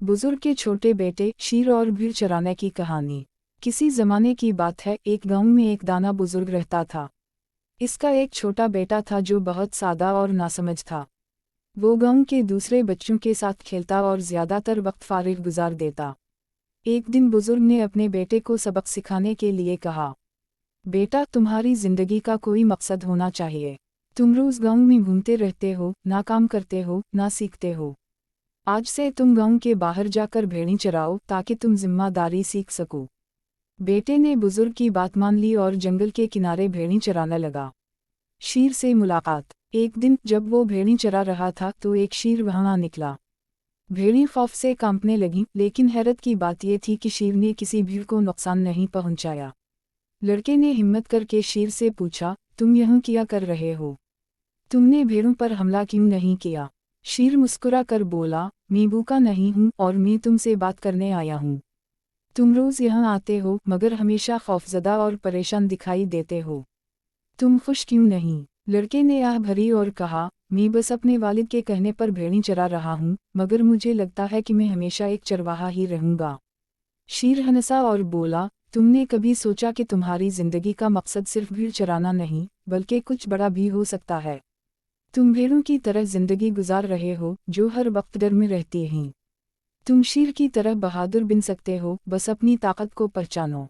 बुजुर्ग के छोटे बेटे शीर और भेड़ चराने की कहानी। किसी जमाने की बात है, एक गांव में एक दाना बुजुर्ग रहता था। इसका एक छोटा बेटा था जो बहुत सादा और नासमझ था। वो गांव के दूसरे बच्चों के साथ खेलता और ज्यादातर वक्त फारिग गुजार देता। एक दिन बुजुर्ग ने अपने बेटे को सबक सिखाने के लिए कहा, बेटा, तुम्हारी जिंदगी का कोई मकसद होना चाहिए। तुम रोज गांव में घूमते रहते हो, ना काम करते हो, ना सीखते हो। आज से तुम गांव के बाहर जाकर भेड़ी चराओ ताकि तुम जिम्मेदारी सीख सको। बेटे ने बुजुर्ग की बात मान ली और जंगल के किनारे भेड़ी चराने लगा। शीर से मुलाकात। एक दिन जब वो भेड़ी चरा रहा था तो एक शीर वहां निकला। भेड़ी खौफ से कांपने लगी, लेकिन हैरत की बात यह थी कि शीर ने किसी भीड़ को नुकसान नहीं पहुंचाया। लड़के ने हिम्मत करके शीर से पूछा, तुम यहाँ क्या कर रहे हो? तुमने भेड़ों पर हमला क्यों नहीं किया? शीर मुस्कुरा कर बोला, मैं भूखा नहीं हूँ और मैं तुमसे बात करने आया हूँ। तुम रोज यहाँ आते हो मगर हमेशा खौफजदा और परेशान दिखाई देते हो। तुम खुश क्यों नहीं? लड़के ने आह भरी और कहा, मैं बस अपने वालिद के कहने पर भेड़ी चरा रहा हूँ, मगर मुझे लगता है कि मैं हमेशा एक चरवाहा ही रहूँगा। शीर हंसा और बोला, तुमने कभी सोचा कि तुम्हारी जिंदगी का मकसद सिर्फ भीड़ चराना नहीं, बल्कि कुछ बड़ा भी हो सकता है? तुम भेड़ों की तरह जिंदगी गुजार रहे हो, जो हर वक्त डर में रहती हैं। तुम शीर की तरह बहादुर बन सकते हो, बस अपनी ताकत को पहचानो।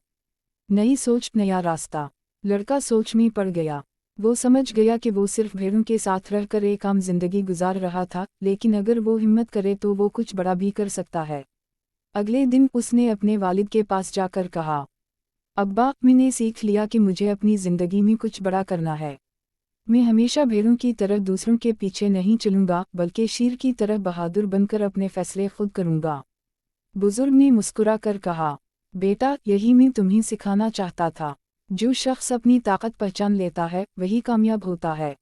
नई सोच, नया रास्ता। लड़का सोच में पड़ गया। वो समझ गया कि वो सिर्फ भेड़ों के साथ रहकर एक आम जिंदगी गुजार रहा था, लेकिन अगर वो हिम्मत करे तो वो कुछ बड़ा भी कर सकता है। अगले दिन उसने अपने वालिद के पास जाकर कहा, अब्बा, मैंने सीख लिया कि मुझे अपनी जिंदगी में कुछ बड़ा करना है। मैं हमेशा भेड़ों की तरह दूसरों के पीछे नहीं चलूंगा, बल्कि शीर की तरह बहादुर बनकर अपने फैसले खुद करूंगा। बुजुर्ग ने मुस्कुरा कर कहा, बेटा, यही मैं तुम्हें सिखाना चाहता था। जो शख्स अपनी ताकत पहचान लेता है वही कामयाब होता है।